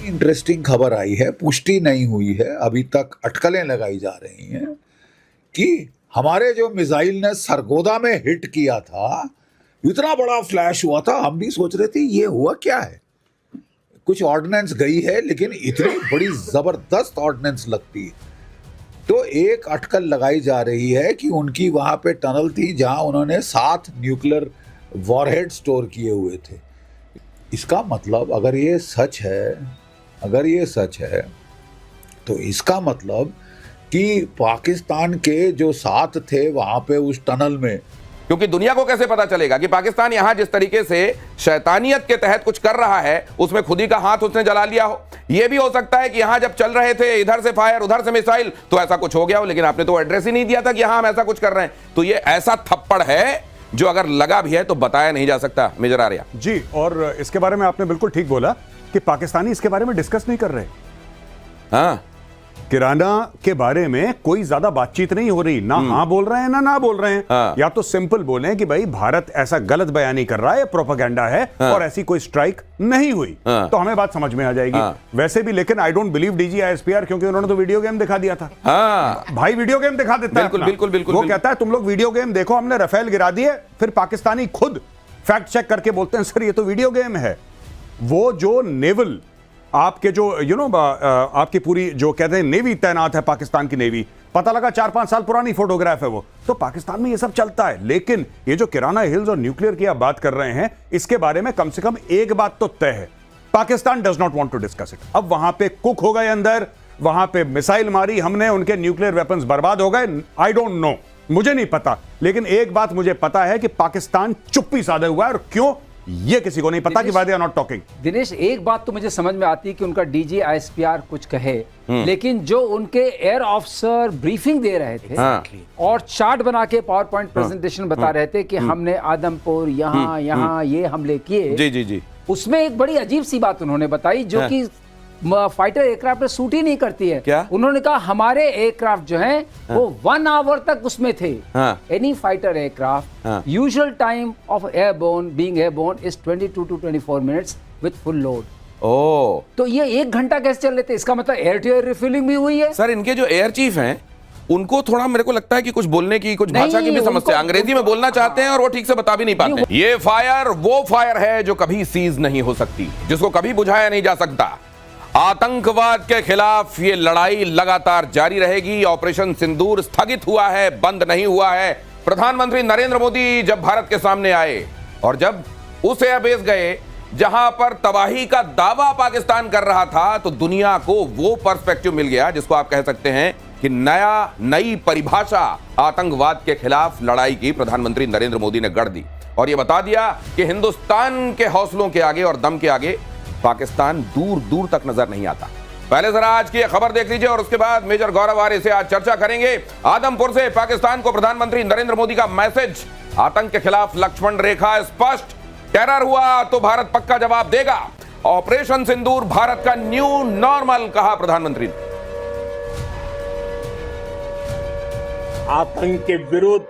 Interesting खबर आई है, पुष्टि नहीं हुई है अभी तक, अटकलें लगाई जा रही हैं कि हमारे जो मिसाइल ने सरगोदा में हिट किया था, इतना बड़ा फ्लैश हुआ था, हम भी सोच रहे थे ये हुआ क्या है। कुछ ऑर्डिनेंस गई है लेकिन इतनी बड़ी जबरदस्त ऑर्डिनेंस लगती है। तो एक अटकल लगाई जा रही है कि उनकी वहां पे टनल थी जहां उन्होंने 7 न्यूक्लियर वॉरहेड स्टोर किए हुए थे। इसका मतलब अगर ये सच है तो इसका मतलब कि पाकिस्तान के जो 7 थे वहां पे उस टनल में, क्योंकि दुनिया को कैसे पता चलेगा कि पाकिस्तान यहां जिस तरीके से शैतानियत के तहत कुछ कर रहा है उसमें खुद ही का हाथ उसने जला लिया हो। यह भी हो सकता है कि यहां जब चल रहे थे इधर से फायर उधर से मिसाइल तो ऐसा कुछ हो गया हो, लेकिन आपने तो एड्रेस ही नहीं दिया था कि यहां हम ऐसा कुछ कर रहे हैं। तो यह ऐसा थप्पड़ है जो अगर लगा भी है तो बताया नहीं जा सकता। मेजर आर्या जी, और इसके बारे में आपने बिल्कुल ठीक बोला कि पाकिस्तानी इसके बारे में डिस्कस नहीं कर रहे। हाँ, किराना के बारे में कोई ज्यादा बातचीत नहीं हो रही, ना हाँ बोल रहे हैं ना बोल रहे हैं। हाँ। या तो सिंपल बोले कि भाई भारत ऐसा गलत बयानी कर रहा है, प्रोपेगेंडा है। हाँ। और ऐसी कोई स्ट्राइक नहीं हुई। हाँ। तो हमें बात समझ में आ जाएगी। हाँ। वैसे भी लेकिन I don't believe DG ISPR, क्योंकि उन्होंने तो वीडियो गेम दिखा दिया था। हाँ। भाई वीडियो गेम दिखा देता है। बिल्कुल वो कहता है तुम लोग वीडियो गेम देखो, हमने रफेल गिरा दिए। फिर पाकिस्तानी खुद फैक्ट चेक करके बोलते हैं सर ये तो वीडियो गेम है। वो जो नेवल आपके जो आपकी पूरी जो कहते हैं नेवी तैनात है, पाकिस्तान की नेवी, पता लगा 4-5 साल पुरानी फोटोग्राफ है वो। तो पाकिस्तान में ये सब चलता है। लेकिन ये जो किराना हिल्स और न्यूक्लियर की आप बात कर रहे हैं, इसके बारे में कम से कम एक बात तो तय है, Pakistan does not want to discuss it. अब वहां पे कुक हो गए अंदर, वहां पे मिसाइल मारी हमने, उनके न्यूक्लियर वेपन्स बर्बाद हो गए। आई डोंट नो, मुझे नहीं पता, लेकिन एक बात मुझे पता है कि पाकिस्तान चुप्पी साधे हुआ है। और क्यों ये किसी को नहीं पता कि वादे आर नॉट टॉकिंग। दिनेश, एक बात तो मुझे समझ में आती है कि उनका डीजी आईएसपीआर कुछ कहे, लेकिन जो उनके एयर ऑफिसर ब्रीफिंग दे रहे थे और चार्ट बना के पावर पॉइंट प्रेजेंटेशन बता रहे थे कि हमने आदमपुर यहाँ ये हमले किए, जी जी जी, उसमें एक बड़ी अजीब सी बात उन्होंने बताई जो कि फाइटर एयरक्राफ्ट पे सूट ही नहीं करती है। क्या? उन्होंने कहा हमारे एयरक्राफ्ट जो हैं वो 1 आवर तक उसमें थे। Any fighter aircraft usual time of airborne being airborne is 22 to 24 minutes with full load. तो ये 1 घंटा कैसे चल लेते? इसका मतलब एयर टू एयर रिफ्यूलिंग भी हुई है। सर, इनके जो एयर चीफ हैं उनको थोड़ा मेरे को लगता है कि कुछ बोलने की, कुछ भाषा की भी समस्या, अंग्रेजी में बोलना चाहते हैं और वो ठीक से बता भी नहीं पाते। ये फायर वो फायर है जो कभी सीज नहीं हो सकती, जिसको कभी बुझाया नहीं जा सकता। आतंकवाद के खिलाफ ये लड़ाई लगातार जारी रहेगी। ऑपरेशन सिंदूर स्थगित हुआ है, बंद नहीं हुआ है। प्रधानमंत्री नरेंद्र मोदी जब भारत के सामने आए और जब उस एयरबेस गए जहां पर तबाही का दावा पाकिस्तान कर रहा था, तो दुनिया को वो पर्सपेक्टिव मिल गया जिसको आप कह सकते हैं कि नई परिभाषा आतंकवाद के खिलाफ लड़ाई की प्रधानमंत्री नरेंद्र मोदी ने गढ़ दी और यह बता दिया कि हिंदुस्तान के हौसलों के आगे और दम के आगे पाकिस्तान दूर दूर तक नजर नहीं आता। पहले जरा आज की खबर देख लीजिए और उसके बाद मेजर गौरव आर्य से आज चर्चा करेंगे। आदमपुर से पाकिस्तान को प्रधानमंत्री नरेंद्र मोदी का मैसेज, आतंक के खिलाफ लक्ष्मण रेखा स्पष्ट, टेरर हुआ तो भारत पक्का जवाब देगा। ऑपरेशन सिंदूर भारत का न्यू नॉर्मल, कहा प्रधानमंत्री ने। आतंक के विरुद्ध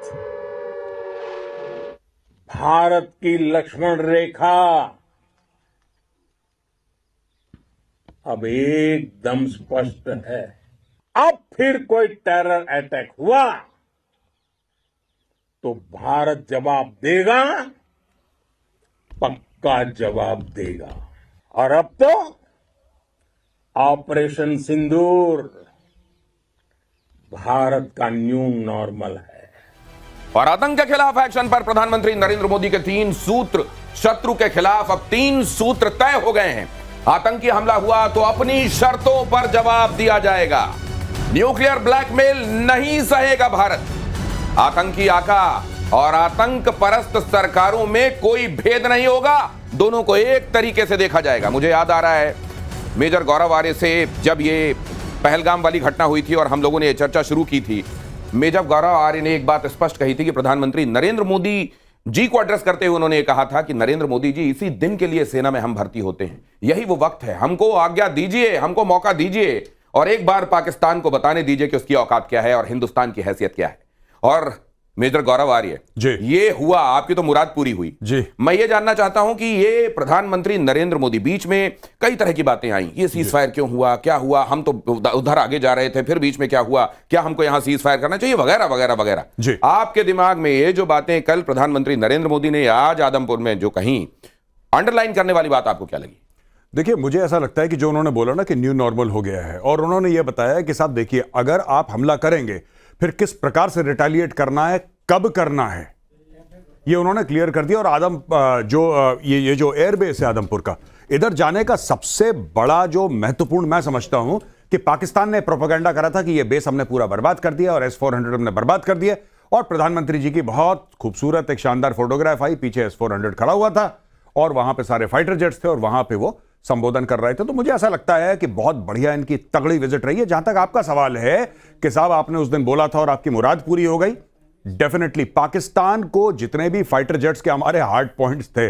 भारत की लक्ष्मण रेखा अब एकदम स्पष्ट है। अब फिर कोई टेरर अटैक हुआ तो भारत जवाब देगा, पक्का जवाब देगा। और अब तो ऑपरेशन सिंदूर भारत का न्यू नॉर्मल है। और आतंक के खिलाफ एक्शन पर प्रधानमंत्री नरेंद्र मोदी के 3 सूत्र, शत्रु के खिलाफ अब 3 सूत्र तय हो गए हैं। आतंकी हमला हुआ तो अपनी शर्तों पर जवाब दिया जाएगा। न्यूक्लियर ब्लैकमेल नहीं सहेगा भारत। आतंकी आका और आतंक परस्त सरकारों में कोई भेद नहीं होगा, दोनों को एक तरीके से देखा जाएगा। मुझे याद आ रहा है मेजर गौरव आर्य से जब ये पहलगाम वाली घटना हुई थी और हम लोगों ने ये चर्चा शुरू की थी, मेजर गौरव आर्य ने एक बात स्पष्ट कही थी कि प्रधानमंत्री नरेंद्र मोदी जी को एड्रेस करते हुए उन्होंने कहा था कि नरेंद्र मोदी जी, इसी दिन के लिए सेना में हम भर्ती होते हैं, यही वो वक्त है, हमको आज्ञा दीजिए, हमको मौका दीजिए और एक बार पाकिस्तान को बताने दीजिए कि उसकी औकात क्या है और हिंदुस्तान की हैसियत क्या है। और मेजर गौरव आर्य जी। ये हुआ, आपकी तो मुराद पूरी हुई जी। मैं ये जानना चाहता हूं कि ये प्रधानमंत्री नरेंद्र मोदी, बीच में कई तरह की बातें आई, ये सीज फायर क्यों हुआ, क्या हुआ, हम तो उधर आगे जा रहे थे, फिर बीच में क्या हुआ, क्या हमको यहां सीज फायर करना चाहिए, वगैरह वगैरह वगैरह। जी। आपके दिमाग में ये जो बातें कल प्रधानमंत्री नरेंद्र मोदी ने आज आदमपुर में जो कहीं, अंडरलाइन करने वाली बात आपको क्या लगी? देखिए, मुझे ऐसा लगता है कि जो उन्होंने बोला ना कि न्यू नॉर्मल हो गया है, और उन्होंने ये बताया कि साहब देखिए, अगर आप हमला करेंगे फिर किस प्रकार से रिटेलिएट करना है, कब करना है, ये उन्होंने क्लियर कर दिया। और ये जो एयरबेस है आदमपुर का, इधर जाने का सबसे बड़ा जो महत्वपूर्ण मैं समझता हूं कि पाकिस्तान ने प्रोपेगेंडा करा था कि ये बेस हमने पूरा बर्बाद कर दिया और S-400 हमने बर्बाद कर दिया, और प्रधानमंत्री जी की बहुत खूबसूरत एक शानदार फोटोग्राफ आई, पीछे S-400 खड़ा हुआ था और वहां पे सारे फाइटर जेट्स थे और वहां पे वो संबोधन कर रहे थे। तो मुझे ऐसा लगता है कि बहुत बढ़िया इनकी तगड़ी विजिट रही है। जहां तक आपका सवाल है कि साहब आपने उस दिन बोला था और आपकी मुराद पूरी हो गई, डेफिनेटली पाकिस्तान को जितने भी फाइटर जेट्स के हमारे हार्ड पॉइंट्स थे,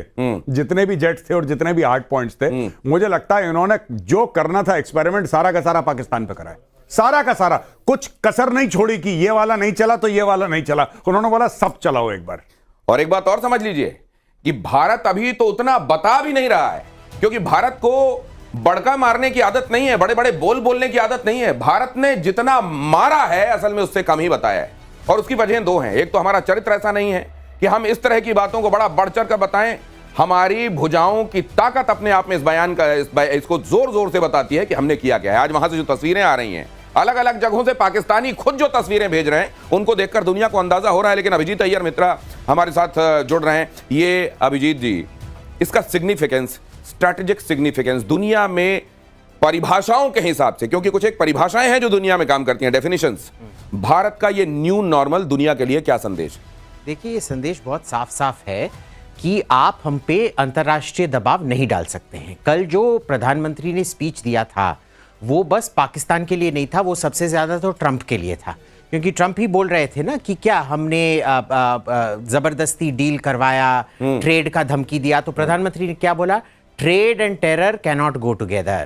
जितने भी जेट्स थे और जितने भी हार्ड पॉइंट्स थे, मुझे लगता है इन्होंने जो करना था एक्सपेरिमेंट सारा का सारा पाकिस्तान पे कराया, सारा का सारा, कुछ कसर नहीं छोड़ी कि ये वाला नहीं चला तो ये वाला नहीं चला, उन्होंने बोला सब चलाओ एक बार। और एक बात और समझ लीजिए कि भारत अभी तो उतना बता भी नहीं रहा है, क्योंकि भारत को बड़का मारने की आदत नहीं है, बड़े बड़े बोल बोलने की आदत नहीं है। भारत ने जितना मारा है असल में उससे कम ही बताया है, और उसकी वजह दो हैं। एक तो हमारा चरित्र ऐसा नहीं है कि हम इस तरह की बातों को बड़ा बढ़ चढ़ कर बताएं। हमारी भुजाओं की ताकत अपने आप में इस बयान का इसको जोर जोर से बताती है कि हमने किया क्या है। आज वहां से जो तस्वीरें आ रही हैं, अलग अलग जगहों से पाकिस्तानी खुद जो तस्वीरें भेज रहे हैं, उनको देखकर दुनिया को अंदाजा हो रहा है। लेकिन अभिजीत अय्यर मित्रा हमारे साथ जुड़ रहे हैं। ये अभिजीत जी, इसका सिग्निफिकेंस, स्ट्रैटेजिक सिग्निफिकेंस दुनिया में परिभाषाओं के हिसाब से, क्योंकि कुछ एक परिभाषाएं हैं जो दुनिया में काम करती हैं, डेफिनेशंस, भारत का ये न्यू नॉर्मल दुनिया के लिए क्या संदेश? देखिए, ये संदेश बहुत साफ साफ है कि आप हम पे अंतर्राष्ट्रीय दबाव नहीं डाल सकते हैं। कल जो प्रधानमंत्री ने स्पीच दिया था वो बस पाकिस्तान के लिए नहीं था, वो सबसे ज्यादा तो ट्रंप के लिए था, क्योंकि ट्रंप ही बोल रहे थे ना कि क्या हमने जबरदस्ती डील करवाया, ट्रेड का धमकी दिया। तो प्रधानमंत्री ने क्या बोला? Trade and terror can not go together.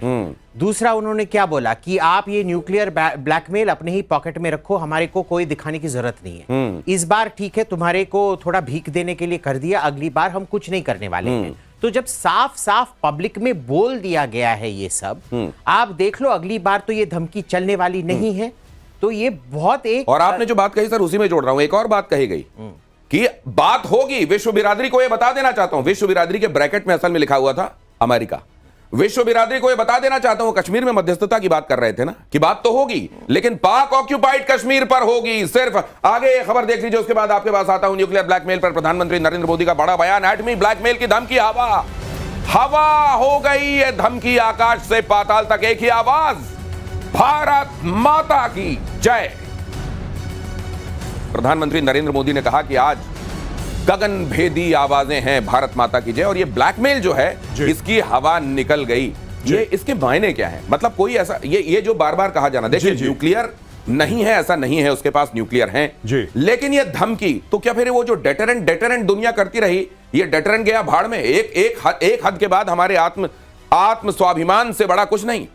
दूसरा उन्होंने क्या बोला कि आप ये न्यूक्लियर ब्लैकमेल अपने ही पॉकेट में रखो, हमारे को कोई दिखाने की जरूरत नहीं है। इस बार ठीक है, तुम्हारे को थोड़ा भीख देने के लिए कर दिया, अगली बार हम कुछ नहीं करने वाले हैं। तो जब साफ साफ पब्लिक में बोल दिया गया है ये सब, आप देख लो अगली बार तो ये धमकी चलने वाली नहीं है। तो ये बहुत एक, और आपने जो बात कही सर, उसी में जोड़ रहा हूं, एक और बात कही गई कि बात होगी, विश्व बिरादरी को यह बता देना चाहता हूं, विश्व बिरादरी के ब्रैकेट में असल में लिखा हुआ था अमेरिका। विश्व बिरादरी को यह बता देना चाहता हूं, कश्मीर में मध्यस्थता की बात कर रहे थे ना, कि बात तो होगी, लेकिन पाक ऑक्यूपाइड कश्मीर पर होगी सिर्फ। आगे खबर देख लीजिए, उसके बाद आपके पास आता हूं। न्यूक्लियर ब्लैकमेल पर प्रधानमंत्री नरेंद्र मोदी का बड़ा बयान, एटमी ब्लैकमेल की धमकी हवा हो गई है, धमकी आकाश से पाताल तक, एक ही आवाज, भारत माता की जय। प्रधानमंत्री नरेंद्र मोदी ने कहा कि आज गगन भेदी आवाजें हैं, भारत माता की जय। और ये ब्लैकमेल जो है, इसकी हवा निकल गई। ये इसके मायने क्या है? मतलब कोई ऐसा ये जो बार बार कहा जाना, देखिए न्यूक्लियर नहीं है ऐसा नहीं है, उसके पास न्यूक्लियर हैं, लेकिन ये धमकी, तो क्या फिर वो जो डेटरेंट दुनिया करती रही, ये डेटरेंट गया भाड़ में। एक हद के बाद हमारे आत्म स्वाभिमान से बड़ा कुछ नहीं।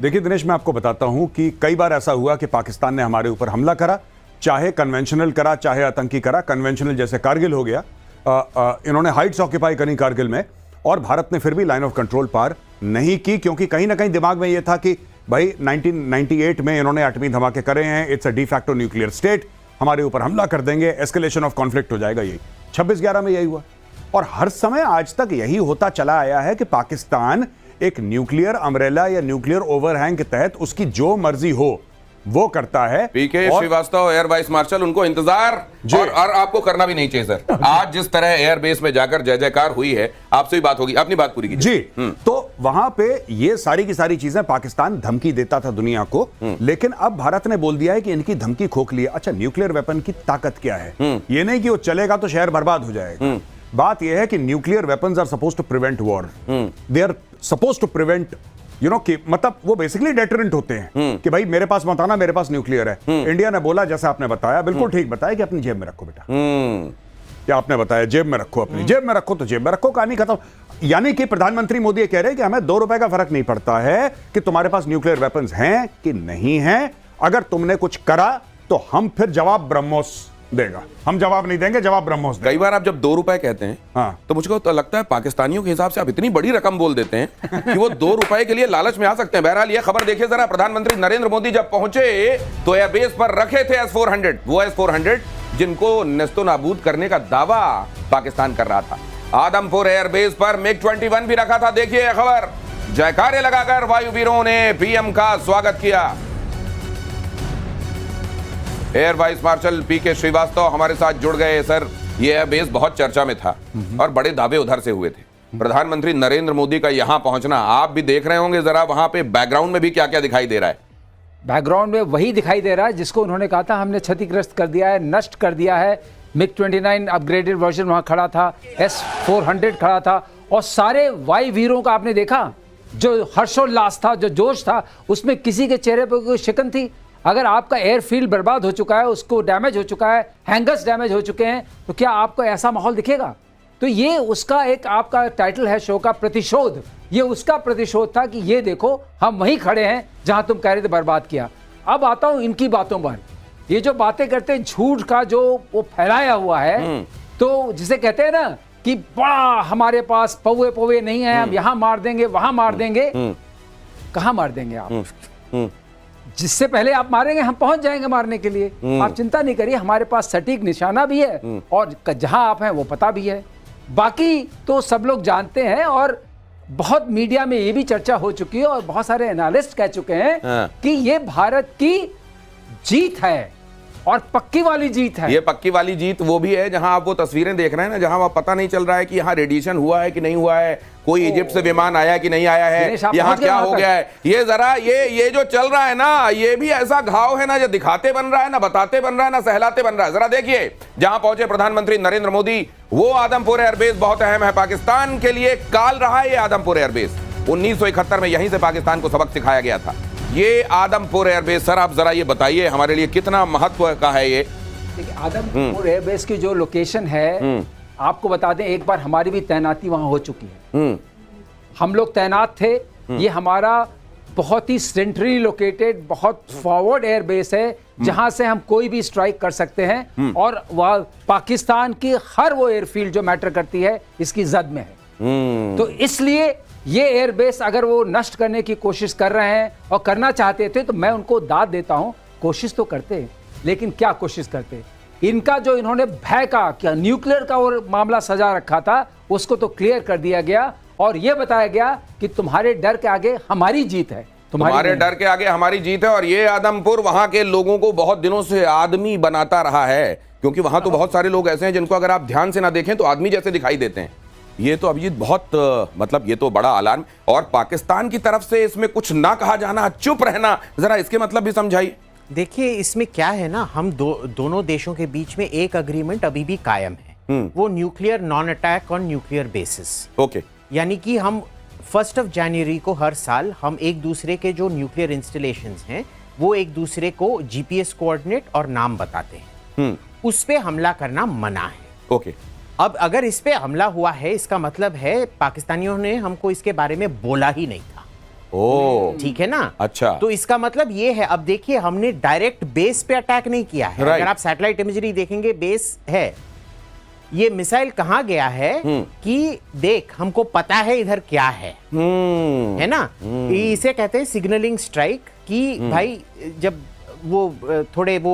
देखिए दिनेश, मैं आपको बताता हूं कि कई बार ऐसा हुआ कि पाकिस्तान ने हमारे ऊपर हमला करा, चाहे कन्वेंशनल करा चाहे आतंकी करा। कन्वेंशनल जैसे कारगिल हो गया, इन्होंने हाइट्स ऑक्यूपाई करी कारगिल में, और भारत ने फिर भी लाइन ऑफ कंट्रोल पार नहीं की, क्योंकि कहीं ना कहीं दिमाग में यह था कि भाई 1998 में इन्होंने एटमी धमाके करे हैं, it's a de facto nuclear state, हमारे ऊपर हमला कर देंगे, एस्केलेशन ऑफ कॉन्फ्लिक्ट हो जाएगा। यही 26/11 में यही हुआ, और हर समय आज तक यही होता चला आया है कि पाकिस्तान एक न्यूक्लियर अम्ब्रेला या न्यूक्लियर ओवरहैंग के तहत उसकी जो मर्जी हो वो करता है। पीके श्रीवास्तव एयर वाइस मार्शल, उनको इंतजार और आपको करना भी नहीं चाहिए सर। आज जिस तरह एयरबेस में जाकर जय जयकार हुई है, आपसे भी बात होगी, अपनी बात पूरी कीजिए जी। तो वहां पे ये सारी की सारी चीजें पाकिस्तान धमकी देता था दुनिया को, लेकिन अब भारत ने बोल दिया है कि इनकी धमकी खोखली है। अच्छा, न्यूक्लियर वेपन की ताकत क्या है? ये नहीं कि वो चलेगा तो शहर बर्बाद हो जाएगा। बात यह है कि nuclear weapons are supposed to prevent war, they are supposed to prevent, you know, कि मतलब वो बेसिकली डेटरेंट होते हैं कि भाई मेरे पास मत आना, मेरे पास न्यूक्लियर है। इंडिया ने बोला, जैसा आपने बताया, बिल्कुल ठीक बताया, कि अपनी जेब में रखो बेटा। क्या आपने बताया? जेब में रखो, अपनी जेब में रखो, तो जेब में रखो, कहानी खत्म। यानी कि प्रधानमंत्री मोदी कह रहे हैं कि हमें 2 रुपए का फर्क नहीं पड़ता है कि तुम्हारे पास न्यूक्लियर वेपन्स हैं कि नहीं हैं, अगर तुमने कुछ करा तो हम फिर जवाब ब्रह्मोस देगा। हम जवाब नहीं देंगे, जवाब ब्रह्मोस देगा। कई बार आप जब 2 रुपए कहते हैं हाँ। तो मुझको तो लगता है पाकिस्तानियों के हिसाब से आप इतनी बड़ी रकम बोल देते हैं कि वो 2 रुपए के लिए लालच में आ सकते हैं। बहरहाल ये खबर देखिए जरा, प्रधानमंत्री नरेंद्र मोदी जब पहुंचे तो एयरबेस पर रखे थे S-400, वो S-400 जिनको नेस्तो नाबूद करने का दावा पाकिस्तान कर रहा था। आदमपुर एयरबेस पर MiG-21 भी रखा था। देखिए यह खबर, जयकारे लगाकर वायुवीरों ने पीएम का स्वागत किया। Air vice marshal PK Srivastava हमारे साथ जुड़ गए। सर, ये एयरबेस बहुत चर्चा में था और बड़े दावे उधर से हुए थे। प्रधानमंत्री नरेंद्र मोदी का यहां पहुंचना, आप भी देख रहे होंगे, जरा वहां पे बैकग्राउंड में भी क्या क्या दिखाई दे रहा है? बैकग्राउंड में वही दिखाई दे रहा है जिसको उन्होंने कहा था हमने क्षतिग्रस्त कर दिया है, नष्ट कर दिया है। MiG-29 अपग्रेडेड वर्जन वहां खड़ा था, S-400 खड़ा था, और सारे वायु वीरों का आपने देखा जो हर्षोल्लास था, जो जोश था, उसमें किसी के चेहरे पर कोई शिकन थी? अगर आपका एयरफील्ड बर्बाद हो चुका है, उसको डैमेज हो चुका है, हैंगर्स डैमेज हो चुके हैं, तो क्या आपको ऐसा माहौल दिखेगा? तो ये उसका एक आपका टाइटल है शो का, प्रतिशोध। ये उसका प्रतिशोध था कि ये देखो हम वहीं खड़े हैं जहां तुम कह रहे थे बर्बाद किया। अब आता हूं इनकी बातों पर। ये जो बातें करते हैं झूठ का जो वो फैलाया हुआ है, तो जिसे कहते हैं ना कि बड़ा हमारे पास पौवे पौवे नहीं है, हम यहां मार देंगे वहां मार देंगे। कहां मार देंगे आप? जिससे पहले आप मारेंगे हम पहुंच जाएंगे मारने के लिए। आप चिंता नहीं करिए, हमारे पास सटीक निशाना भी है और जहां आप हैं वो पता भी है। बाकी तो सब लोग जानते हैं और बहुत मीडिया में ये भी चर्चा हो चुकी है और बहुत सारे एनालिस्ट कह चुके हैं कि ये भारत की जीत है और पक्की वाली जीत है। ये पक्की वाली जीत वो भी है जहां आप वो तस्वीरें देख रहे हैं ना, जहां वहां पता नहीं चल रहा है कि यहाँ रेडिएशन हुआ है कि नहीं हुआ है, कोई इजिप्ट से विमान आया कि नहीं आया है, यहाँ क्या हो गया है। ये जरा ये जो चल रहा है ना, ये भी ऐसा घाव है ना जो दिखाते बन रहा है, ना बताते बन रहा है, ना सहलाते बन रहा है। जरा देखिए, जहां पहुंचे प्रधानमंत्री नरेंद्र मोदी, वो आदमपुर एयरबेस बहुत अहम है पाकिस्तान के लिए। काल रहा है ये आदमपुर एयरबेस, 1971 में यहीं से पाकिस्तान को सबक सिखाया गया था। ये आदमपुर एयरबेस, सर आप जरा ये बताइए हमारे लिए कितना महत्व का है ये? देखिए, आदमपुर एयरबेस की जो लोकेशन है, आपको बता दें एक बार हमारी भी तैनाती वहां हो चुकी है। हम लोग तैनात थे। ये हमारा बहुत ही सेंट्रली लोकेटेड, बहुत फॉरवर्ड एयरबेस है जहां से हम कोई भी स्ट्राइक कर सकते हैं और वह पाकिस्तान की हर वो एयरफील्ड जो मैटर करती है इसकी जद में है। तो इसलिए ये एयरबेस अगर वो नष्ट करने की कोशिश कर रहे हैं और करना चाहते थे तो मैं उनको दाद देता हूं, कोशिश तो करते, लेकिन क्या कोशिश करते? इनका जो इन्होंने भय का क्या न्यूक्लियर का और मामला सजा रखा था उसको तो क्लियर कर दिया गया और यह बताया गया कि तुम्हारे डर के आगे हमारी जीत है, तुम्हारे डर के आगे हमारी जीत है। और ये आदमपुर वहां के लोगों को बहुत दिनों से आदमी बनाता रहा है, क्योंकि वहां तो बहुत सारे लोग ऐसे हैं जिनको अगर आप ध्यान से ना देखें तो आदमी जैसे दिखाई देते हैं। ये तो अभिजीत बहुत मतलब ये तो बड़ा अलार्म, और पाकिस्तान की तरफ से इसमें कुछ ना कहा जाना, चुप रहना, जरा इसके मतलब भी समझाइए। देखिए इसमें क्या है ना, हम दोनों देशों के बीच में एक अग्रीमेंट अभी भी कायम है, वो nuclear non attack on nuclear basis. Okay, यानी कि हम 1 जनवरी को हर साल हम एक दूसरे के जो न्यूक्लियर इंस्टॉलेशंस हैं वो एक दूसरे को जीपीएस कोऑर्डिनेट और नाम बताते हैं, उस पे हमला करना मना है। ओके, अब अगर इस पे हमला हुआ है इसका मतलब है पाकिस्तानियों ने हमको इसके बारे में बोला ही नहीं था। ओ ठीक है ना? अच्छा, तो इसका मतलब ये है, अब देखिए हमने डायरेक्ट बेस पे अटैक नहीं किया है। अगर आप सैटेलाइट इमेजरी देखेंगे बेस है, ये मिसाइल कहां गया है कि देख हमको पता है इधर क्या है ना? इसे कहते हैं सिग्नलिंग स्ट्राइक, कि भाई जब वो थोड़े वो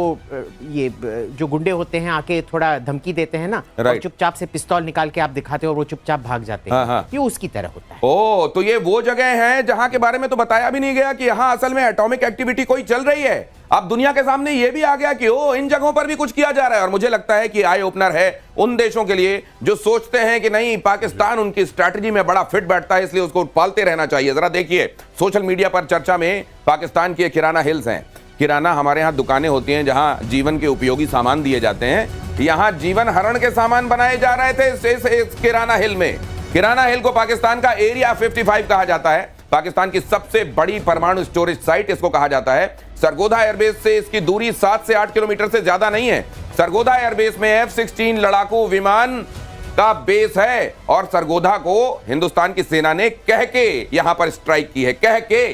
ये जो गुंडे होते हैं आके थोड़ा धमकी देते हैं ना, और चुपचाप से पिस्तौल निकाल के आप दिखाते हो और वो चुपचाप भाग जाते हैं, ये उसकी तरह होता है। ओ, तो ये वो जगह है जहां के बारे में तो बताया भी नहीं गया कि यहां असल में एटॉमिक एक्टिविटी कोई चल रही है। अब दुनिया के सामने ये भी आ गया कि ओ इन जगहों पर भी कुछ किया जा रहा है। और मुझे लगता है कि आई ओपनर है उन देशों के लिए जो सोचते हैं कि नहीं, पाकिस्तान उनकी स्ट्रैटेजी में बड़ा फिट बैठता है, इसलिए उसको पालते रहना चाहिए। जरा देखिए, सोशल मीडिया पर चर्चा में पाकिस्तान की किराना हिल्स हैं। किराना हमारे यहाँ दुकानें होती हैं जहां जीवन के उपयोगी सामान दिए जाते हैं, यहाँ जीवन हरण के सामान बनाए जा रहे थे इस किराना हिल में। किराना हिल को पाकिस्तान का एरिया 55 कहा जाता है, पाकिस्तान की सबसे बड़ी परमाणु स्टोरेज साइट इसको कहा जाता है। सरगोधा एयरबेस से इसकी दूरी 7 से 8 किलोमीटर से ज्यादा नहीं है। सरगोधा एयरबेस में F-16 लड़ाकू विमान का बेस है और सरगोधा को हिंदुस्तान की सेना ने कह के यहां पर स्ट्राइक की है, कह के।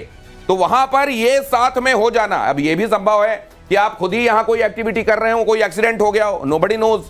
तो वहां पर ये साथ में हो जाना, अब ये भी संभव है कि आप खुद ही यहां कोई एक्टिविटी कर रहे हो, कोई एक्सीडेंट हो गया हो? Nobody knows.